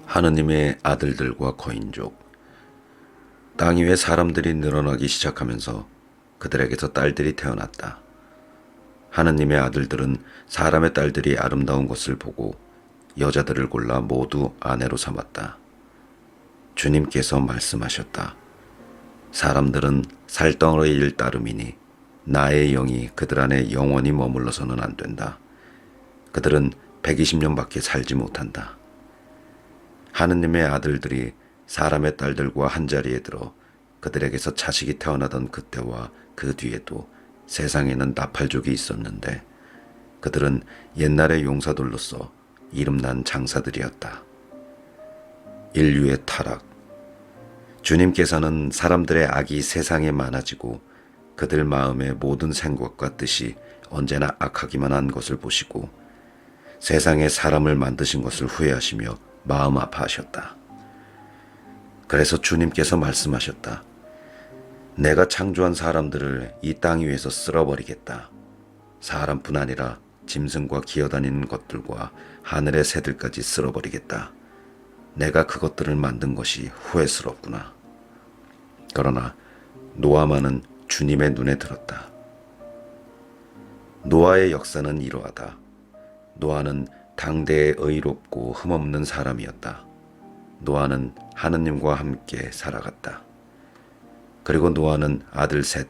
하느님의 아들들과 거인족. 땅 위에 사람들이 늘어나기 시작하면서 그들에게서 딸들이 태어났다. 하느님의 아들들은 사람의 딸들이 아름다운 것을 보고 여자들을 골라 모두 아내로 삼았다. 주님께서 말씀하셨다. 사람들은 살덩어리일 따름이니 나의 영이 그들 안에 영원히 머물러서는 안 된다. 그들은 120년밖에 살지 못한다. 하느님의 아들들이 사람의 딸들과 한자리에 들어 그들에게서 자식이 태어나던 그때와 그 뒤에도 세상에는 나팔족이 있었는데 그들은 옛날의 용사들로서 이름난 장사들이었다. 인류의 타락. 주님께서는 사람들의 악이 세상에 많아지고 그들 마음의 모든 생각과 뜻이 언제나 악하기만 한 것을 보시고 세상에 사람을 만드신 것을 후회하시며 마음 아파하셨다. 그래서 주님께서 말씀하셨다. 내가 창조한 사람들을 이 땅 위에서 쓸어버리겠다. 사람뿐 아니라 짐승과 기어다니는 것들과 하늘의 새들까지 쓸어버리겠다. 내가 그것들을 만든 것이 후회스럽구나. 그러나 노아만은 주님의 눈에 들었다. 노아의 역사는 이러하다. 노아는 당대에 의롭고 흠없는 사람이었다. 노아는 하느님과 함께 살아갔다. 그리고 노아는 아들 셋,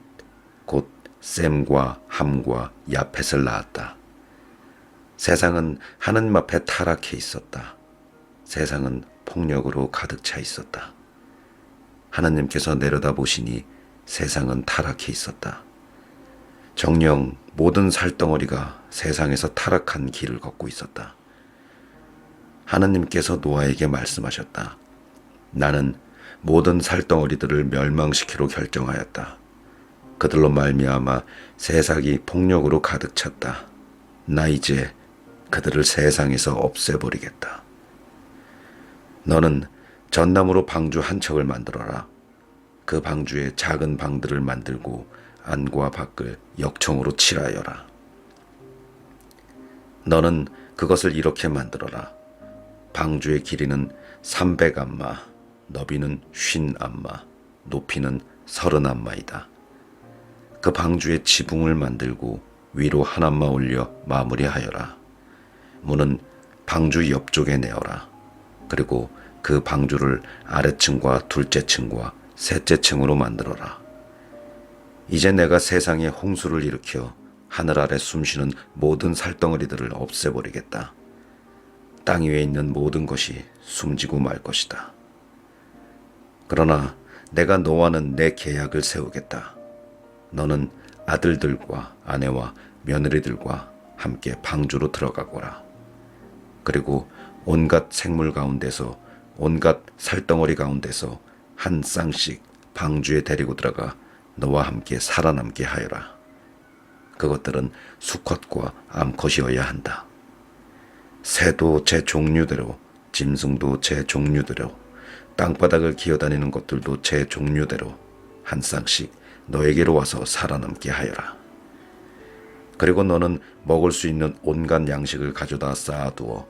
곧 셈과 함과 야펫을 낳았다. 세상은 하느님 앞에 타락해 있었다. 세상은 폭력으로 가득 차 있었다. 하느님께서 내려다보시니 세상은 타락해 있었다. 정녕 모든 살덩어리가 세상에서 타락한 길을 걷고 있었다. 하느님께서 노아에게 말씀하셨다. 나는 모든 살덩어리들을 멸망시키로 결정하였다. 그들로 말미암아 세상이 폭력으로 가득 찼다. 나 이제 그들을 세상에서 없애버리겠다. 너는 전나무로 방주 한 척을 만들어라. 그 방주에 작은 방들을 만들고 안과 밖을 역청으로 칠하여라. 너는 그것을 이렇게 만들어라. 방주의 길이는 300안마, 너비는 50안마, 높이는 30안마이다. 그 방주의 지붕을 만들고 위로 한 안마 올려 마무리하여라. 문은 방주 옆쪽에 내어라. 그리고 그 방주를 아래층과 둘째 층과 셋째 층으로 만들어라. 이제 내가 세상에 홍수를 일으켜 하늘 아래 숨쉬는 모든 살덩어리들을 없애버리겠다. 땅 위에 있는 모든 것이 숨지고 말 것이다. 그러나 내가 너와는 내 계약을 세우겠다. 너는 아들들과 아내와 며느리들과 함께 방주로 들어가거라. 그리고 온갖 생물 가운데서 온갖 살덩어리 가운데서 한 쌍씩 방주에 데리고 들어가 너와 함께 살아남게 하여라. 그것들은 수컷과 암컷이어야 한다. 새도 제 종류대로, 짐승도 제 종류대로, 땅바닥을 기어다니는 것들도 제 종류대로 한 쌍씩 너에게로 와서 살아남게 하여라. 그리고 너는 먹을 수 있는 온갖 양식을 가져다 쌓아두어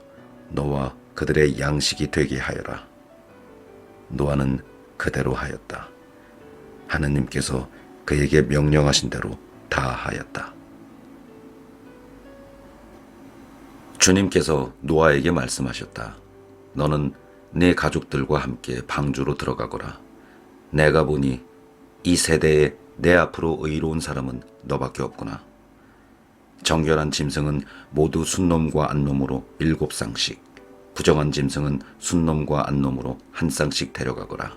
너와 그들의 양식이 되게 하여라. 노아는 그대로 하였다. 하느님께서 그에게 명령하신 대로 다 하였다. 주님께서 노아에게 말씀하셨다. 너는 네 가족들과 함께 방주로 들어가거라. 내가 보니 이 세대에 내 앞으로 의로운 사람은 너밖에 없구나. 정결한 짐승은 모두 순놈과 암놈으로 7쌍씩, 부정한 짐승은 순놈과 암놈으로 한 쌍씩 데려가거라.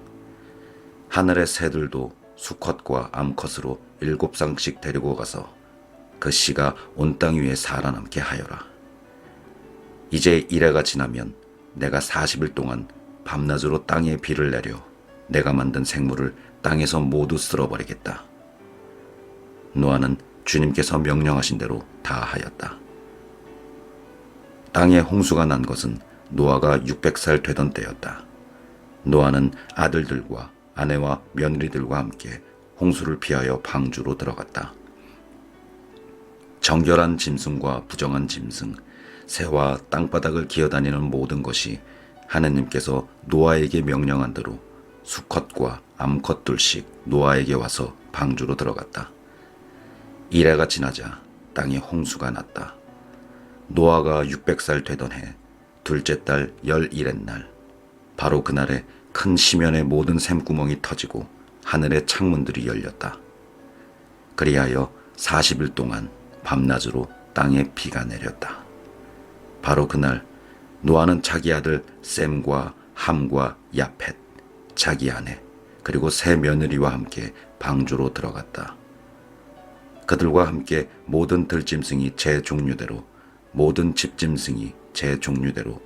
하늘의 새들도 수컷과 암컷으로 7쌍씩 데리고 가서 그 씨가 온 땅 위에 살아남게 하여라. 이제 이래가 지나면 내가 40일 동안 밤낮으로 땅에 비를 내려 내가 만든 생물을 땅에서 모두 쓸어버리겠다. 노아는 주님께서 명령하신 대로 다 하였다. 땅에 홍수가 난 것은 노아가 600살 되던 때였다. 노아는 아들들과 아내와 며느리들과 함께 홍수를 피하여 방주로 들어갔다. 정결한 짐승과 부정한 짐승, 새와 땅바닥을 기어다니는 모든 것이 하느님께서 노아에게 명령한 대로 수컷과 암컷 둘씩 노아에게 와서 방주로 들어갔다. 이래가 지나자 땅에 홍수가 났다. 노아가 600살 되던 해 둘째 달 11의 날, 바로 그날에 큰 시면의 모든 샘구멍이 터지고 하늘의 창문들이 열렸다. 그리하여 40일 동안 밤낮으로 땅에 비가 내렸다. 바로 그날 노아는 자기 아들 셈과 함과 야펫, 자기 아내, 그리고 세 며느리와 함께 방주로 들어갔다. 그들과 함께 모든 들짐승이 제 종류대로, 모든 집짐승이 제 종류대로,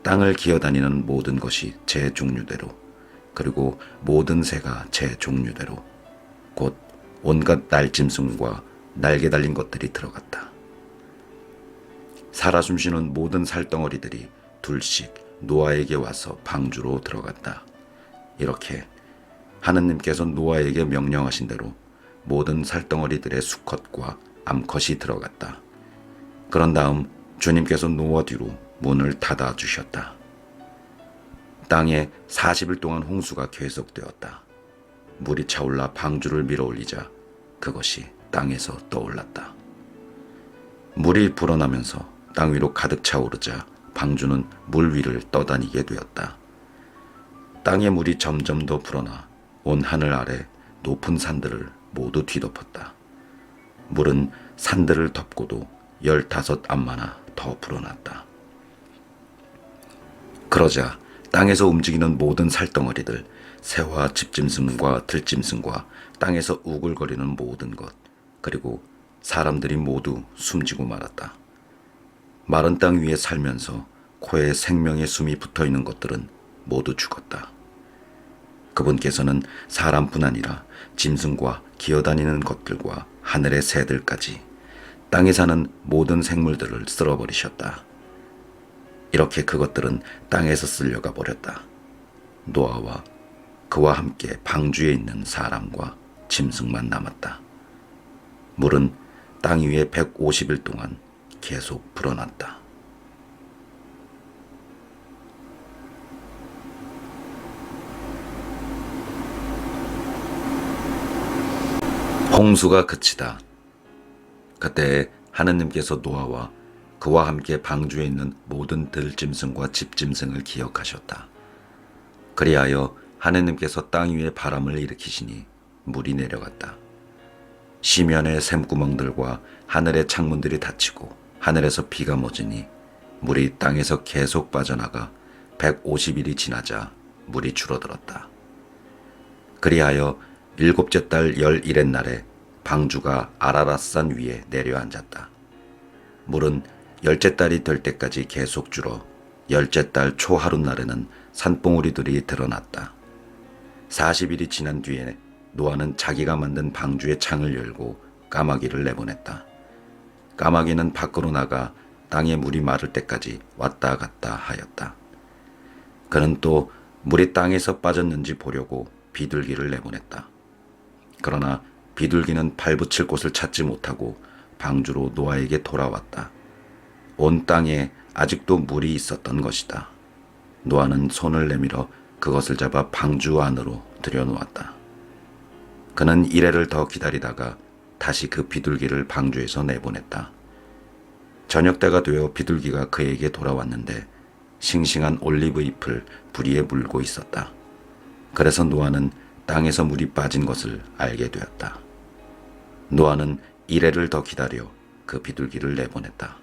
땅을 기어다니는 모든 것이 제 종류대로, 그리고 모든 새가 제 종류대로, 곧 온갖 날짐승과 날개 달린 것들이 들어갔다. 살아 숨쉬는 모든 살덩어리들이 둘씩 노아에게 와서 방주로 들어갔다. 이렇게 하느님께서 노아에게 명령하신 대로 모든 살덩어리들의 수컷과 암컷이 들어갔다. 그런 다음 주님께서 노아 뒤로 문을 닫아 주셨다. 땅에 40일 동안 홍수가 계속되었다. 물이 차올라 방주를 밀어올리자 그것이 땅에서 떠올랐다. 물이 불어나면서 땅 위로 가득 차오르자 방주는 물 위를 떠다니게 되었다. 땅의 물이 점점 더 불어나 온 하늘 아래 높은 산들을 모두 뒤덮었다. 물은 산들을 덮고도 15안마나 더 불어났다. 그러자 땅에서 움직이는 모든 살덩어리들, 새와 집짐승과 들짐승과 땅에서 우글거리는 모든 것, 그리고 사람들이 모두 숨지고 말았다. 마른 땅 위에 살면서 코에 생명의 숨이 붙어있는 것들은 모두 죽었다. 그분께서는 사람뿐 아니라 짐승과 기어다니는 것들과 하늘의 새들까지 땅에 사는 모든 생물들을 쓸어버리셨다. 이렇게 그것들은 땅에서 쓸려가 버렸다. 노아와 그와 함께 방주에 있는 사람과 짐승만 남았다. 물은 땅 위에 150일 동안 계속 불어났다. 홍수가 그치다. 그때 하느님께서 노아와 그와 함께 방주에 있는 모든 들짐승과 집짐승을 기억하셨다. 그리하여 하느님께서 땅 위에 바람을 일으키시니 물이 내려갔다. 시면의 샘구멍들과 하늘의 창문들이 닫히고 하늘에서 비가 멎으니 물이 땅에서 계속 빠져나가 150일이 지나자 물이 줄어들었다. 그리하여 7째 달 11의 날에 방주가 아라랏산 위에 내려앉았다. 물은 10째 달이 될 때까지 계속 줄어 10째 달 초하룻날에는 산봉우리들이 드러났다. 40일이 지난 뒤에 노아는 자기가 만든 방주의 창을 열고 까마귀를 내보냈다. 까마귀는 밖으로 나가 땅에 물이 마를 때까지 왔다 갔다 하였다. 그는 또 물이 땅에서 빠졌는지 보려고 비둘기를 내보냈다. 그러나 비둘기는 발붙일 곳을 찾지 못하고 방주로 노아에게 돌아왔다. 온 땅에 아직도 물이 있었던 것이다. 노아는 손을 내밀어 그것을 잡아 방주 안으로 들여놓았다. 그는 이래를 더 기다리다가 다시 그 비둘기를 방주에서 내보냈다. 저녁 때가 되어 비둘기가 그에게 돌아왔는데 싱싱한 올리브 잎을 부리에 물고 있었다. 그래서 노아는 땅에서 물이 빠진 것을 알게 되었다. 노아는 이래를 더 기다려 그 비둘기를 내보냈다.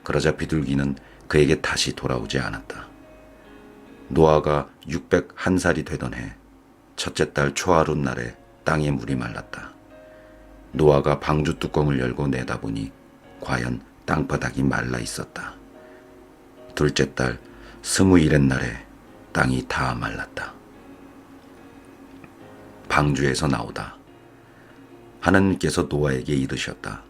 그러자 비둘기는 그에게 다시 돌아오지 않았다. 노아가 601살이 되던 해 첫째 달 초하룻 날에 땅에 물이 말랐다. 노아가 방주 뚜껑을 열고 내다보니 과연 땅바닥이 말라 있었다. 둘째 달 21의 날에 땅이 다 말랐다. 방주에서 나오다. 하나님께서 노아에게 이르셨다.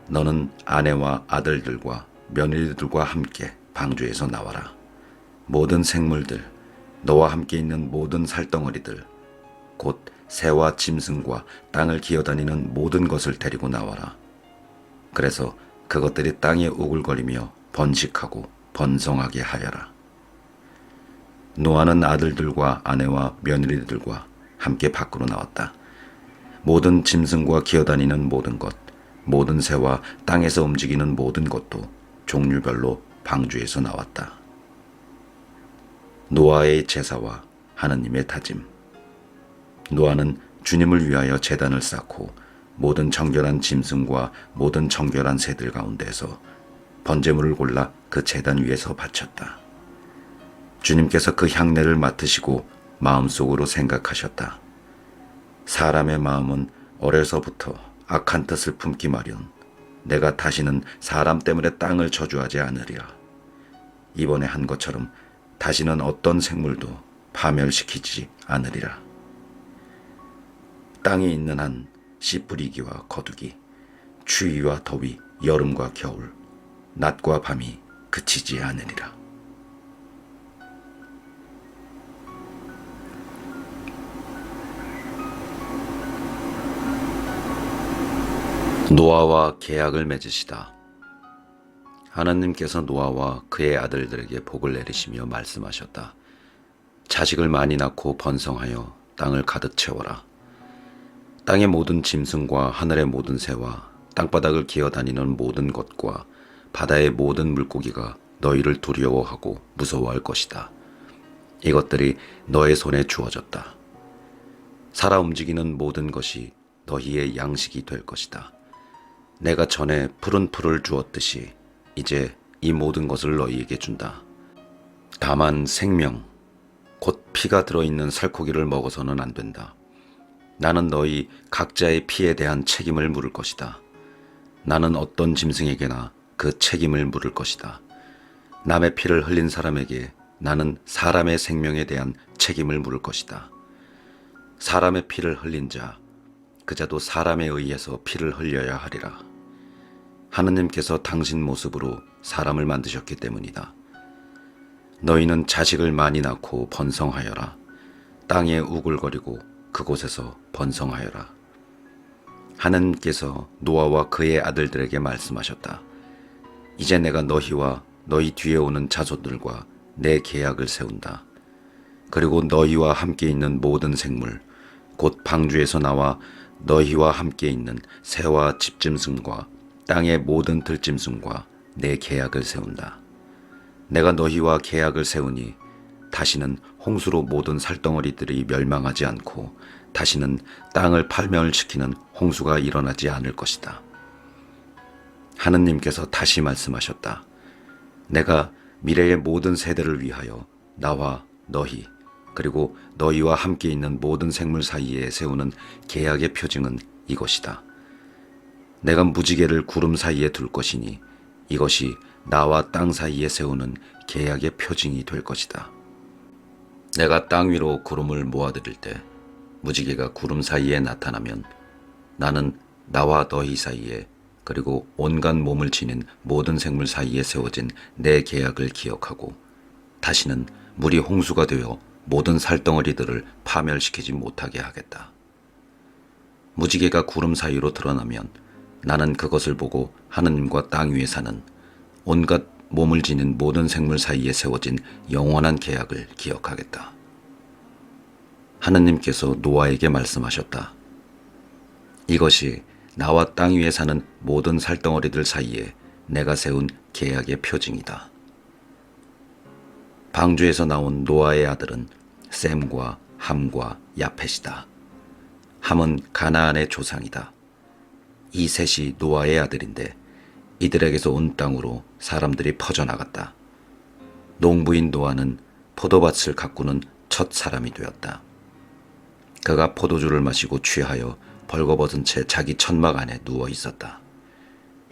너는 아내와 아들들과 며느리들과 함께 방주에서 나와라. 모든 생물들, 너와 함께 있는 모든 살덩어리들, 곧 새와 짐승과 땅을 기어다니는 모든 것을 데리고 나와라. 그래서 그것들이 땅에 우글거리며 번식하고 번성하게 하여라. 노아는 아들들과 아내와 며느리들과 함께 밖으로 나왔다. 모든 짐승과 기어다니는 모든 것, 모든 새와 땅에서 움직이는 모든 것도 종류별로 방주에서 나왔다. 노아의 제사와 하느님의 다짐. 노아는 주님을 위하여 제단을 쌓고 모든 정결한 짐승과 모든 정결한 새들 가운데서 번제물을 골라 그 제단 위에서 바쳤다. 주님께서 그 향내를 맡으시고 마음속으로 생각하셨다. 사람의 마음은 어려서부터 악한 뜻을 품기 마련. 내가 다시는 사람 때문에 땅을 저주하지 않으리라. 이번에 한 것처럼 다시는 어떤 생물도 파멸시키지 않으리라. 땅에 있는 한 씨 뿌리기와 거두기, 추위와 더위, 여름과 겨울, 낮과 밤이 그치지 않으리라. 노아와 계약을 맺으시다. 하나님께서 노아와 그의 아들들에게 복을 내리시며 말씀하셨다. 자식을 많이 낳고 번성하여 땅을 가득 채워라. 땅의 모든 짐승과 하늘의 모든 새와 땅바닥을 기어다니는 모든 것과 바다의 모든 물고기가 너희를 두려워하고 무서워할 것이다. 이것들이 너의 손에 주어졌다. 살아 움직이는 모든 것이 너희의 양식이 될 것이다. 내가 전에 푸른 풀을 주었듯이 이제 이 모든 것을 너희에게 준다. 다만 생명, 곧 피가 들어있는 살코기를 먹어서는 안 된다. 나는 너희 각자의 피에 대한 책임을 물을 것이다. 나는 어떤 짐승에게나 그 책임을 물을 것이다. 남의 피를 흘린 사람에게 나는 사람의 생명에 대한 책임을 물을 것이다. 사람의 피를 흘린 자, 그 자도 사람에 의해서 피를 흘려야 하리라. 하느님께서 당신 모습으로 사람을 만드셨기 때문이다. 너희는 자식을 많이 낳고 번성하여라. 땅에 우글거리고 그곳에서 번성하여라. 하느님께서 노아와 그의 아들들에게 말씀하셨다. 이제 내가 너희와 너희 뒤에 오는 자손들과 내 계약을 세운다. 그리고 너희와 함께 있는 모든 생물, 곧 방주에서 나와 너희와 함께 있는 새와 집짐승과 땅의 모든 들짐승과 내 계약을 세운다. 내가 너희와 계약을 세우니 다시는 홍수로 모든 살덩어리들이 멸망하지 않고 다시는 땅을 파멸시키는 홍수가 일어나지 않을 것이다. 하느님께서 다시 말씀하셨다. 내가 미래의 모든 세대를 위하여 나와 너희 그리고 너희와 함께 있는 모든 생물 사이에 세우는 계약의 표징은 이것이다. 내가 무지개를 구름 사이에 둘 것이니 이것이 나와 땅 사이에 세우는 계약의 표징이 될 것이다. 내가 땅 위로 구름을 모아들일 때 무지개가 구름 사이에 나타나면 나는 나와 너희 사이에 그리고 온갖 몸을 지닌 모든 생물 사이에 세워진 내 계약을 기억하고 다시는 물이 홍수가 되어 모든 살덩어리들을 파멸시키지 못하게 하겠다. 무지개가 구름 사이로 드러나면 나는 그것을 보고 하느님과 땅 위에 사는 온갖 몸을 지닌 모든 생물 사이에 세워진 영원한 계약을 기억하겠다. 하느님께서 노아에게 말씀하셨다. 이것이 나와 땅 위에 사는 모든 살덩어리들 사이에 내가 세운 계약의 표징이다. 방주에서 나온 노아의 아들은 셈과 함과 야펫이다. 함은 가나안의 조상이다. 이 셋이 노아의 아들인데 이들에게서 온 땅으로 사람들이 퍼져나갔다. 농부인 노아는 포도밭을 가꾸는 첫 사람이 되었다. 그가 포도주를 마시고 취하여 벌거벗은 채 자기 천막 안에 누워 있었다.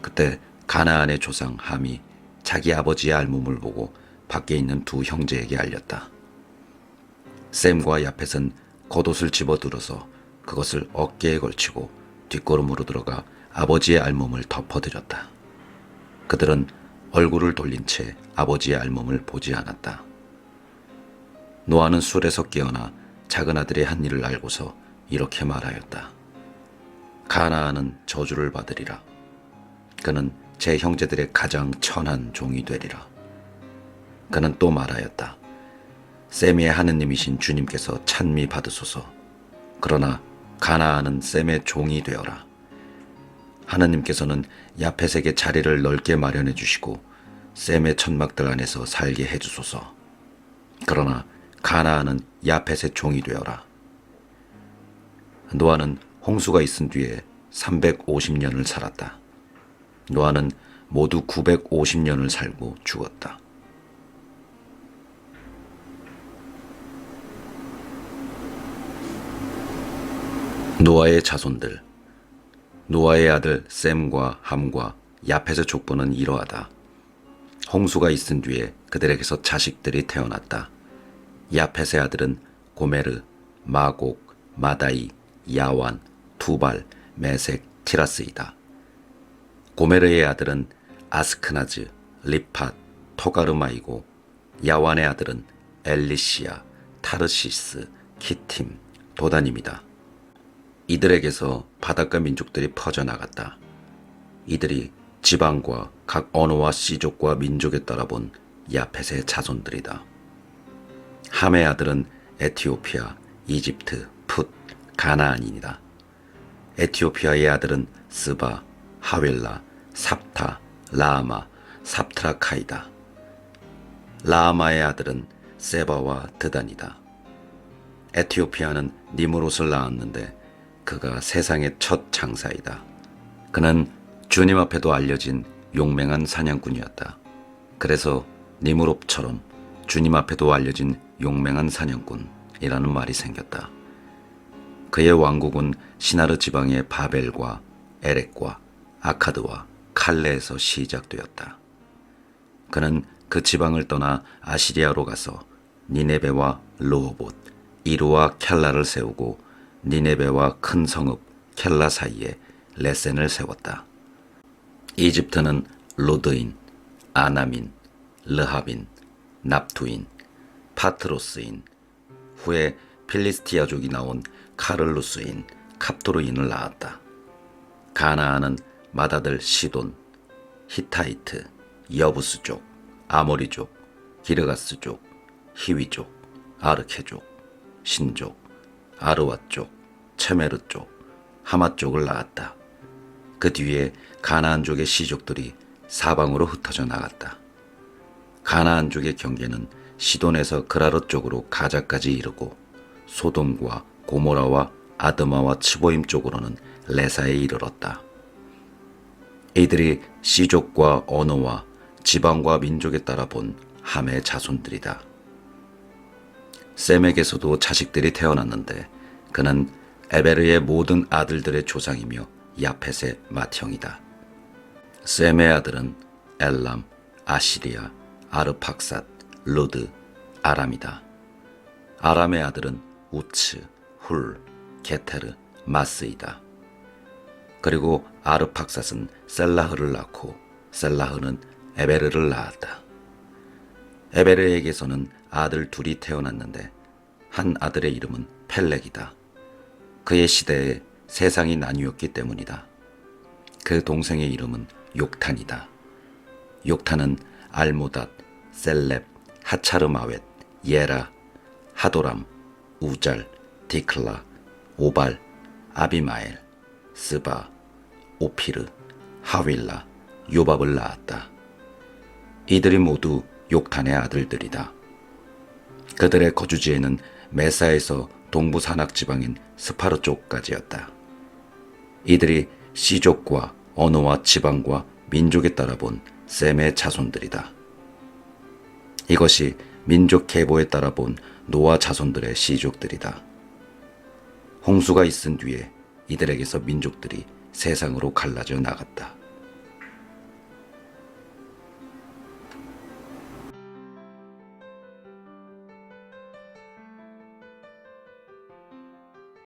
그때 가나안의 조상 함이 자기 아버지의 알몸을 보고 밖에 있는 두 형제에게 알렸다. 셈과 야펫은 겉옷을 집어들어서 그것을 어깨에 걸치고 뒷걸음으로 들어가 아버지의 알몸을 덮어드렸다. 그들은 얼굴을 돌린 채 아버지의 알몸을 보지 않았다. 노아는 술에서 깨어나 작은 아들의 한 일을 알고서 이렇게 말하였다. 가나안은 저주를 받으리라. 그는 제 형제들의 가장 천한 종이 되리라. 그는 또 말하였다. 셈의 하느님이신 주님께서 찬미 받으소서. 그러나 가나안은 셈의 종이 되어라. 하느님께서는 야펫에게 자리를 넓게 마련해 주시고 셈의 천막들 안에서 살게 해 주소서. 그러나 가나안은 야펫의 종이 되어라. 노아는 홍수가 있은 뒤에 350년을 살았다. 노아는 모두 950년을 살고 죽었다. 노아의 자손들. 노아의 아들 셈과 함과 야펫의 족보는 이러하다. 홍수가 있은 뒤에 그들에게서 자식들이 태어났다. 야펫의 아들은 고메르, 마곡, 마다이, 야완, 투발, 메색, 티라스이다. 고메르의 아들은 아스크나즈, 리팟, 토가르마이고 야완의 아들은 엘리시아, 타르시스, 키팀, 도다님이다. 이들에게서 바닷가 민족들이 퍼져나갔다. 이들이 지방과 각 언어와 씨족과 민족에 따라 본 야펫의 자손들이다. 함의 아들은 에티오피아, 이집트, 풋, 가나안이다. 에티오피아의 아들은 스바, 하웰라, 삽타, 라아마, 삽트라카이다. 라아마의 아들은 세바와 드단이다. 에티오피아는 니므롯을 낳았는데 그가 세상의 첫 장사이다. 그는 주님 앞에도 알려진 용맹한 사냥꾼이었다. 그래서 니므롯처럼 주님 앞에도 알려진 용맹한 사냥꾼이라는 말이 생겼다. 그의 왕국은 시나르 지방의 바벨과 에렉과 아카드와 칼레에서 시작되었다. 그는 그 지방을 떠나 아시리아로 가서 니네베와 르호봇, 이루와 켈라를 세우고 니네베와 큰 성읍 켈라 사이에 레센을 세웠다. 이집트는 로드인, 아나민, 르하빈, 납투인, 파트로스인, 후에 필리스티아족이 나온 카를루스인, 갑도르인을 낳았다. 가나안은 맏아들 시돈, 히타이트, 여부스족, 아모리족, 기르가스족, 히위족, 아르케족, 신족, 아르왓족, 체메르족, 하맛족을 낳았다. 그 뒤에 가나안족의 시족들이 사방으로 흩어져 나갔다. 가나안족의 경계는 시돈에서 그라르 쪽으로 가자까지 이르고 소돔과 고모라와 아드마와 츠보임 쪽으로는 레사에 이르렀다. 이들이 시족과 언어와 지방과 민족에 따라 본 함의 자손들이다. 셈에게서도 자식들이 태어났는데 그는 에베르의 모든 아들들의 조상이며 야펫의 맏형이다. 셈의 아들은 엘람, 아시리아, 아르팍삿, 루드, 아람이다. 아람의 아들은 우츠, 훌, 게테르, 마스이다. 그리고 아르팍삿은 셀라흐를 낳고 셀라흐는 에베르를 낳았다. 에베르에게서는 아들 둘이 태어났는데 한 아들의 이름은 펠렉이다. 그의 시대에 세상이 나뉘었기 때문이다. 그 동생의 이름은 욕탄이다. 욕탄은 알모닷, 셀렙, 하차르마웻, 예라, 하도람, 우잘, 디클라, 오발, 아비마엘, 스바, 오피르, 하윌라, 요밥을 낳았다. 이들이 모두 욕탄의 아들들이다. 그들의 거주지에는 메사에서 동부 산악 지방인 스파르 쪽까지였다. 이들이 시족과 언어와 지방과 민족에 따라 본 셈의 자손들이다. 이것이 민족 계보에 따라 본 노아 자손들의 시족들이다. 홍수가 있은 뒤에 이들에게서 민족들이 세상으로 갈라져 나갔다.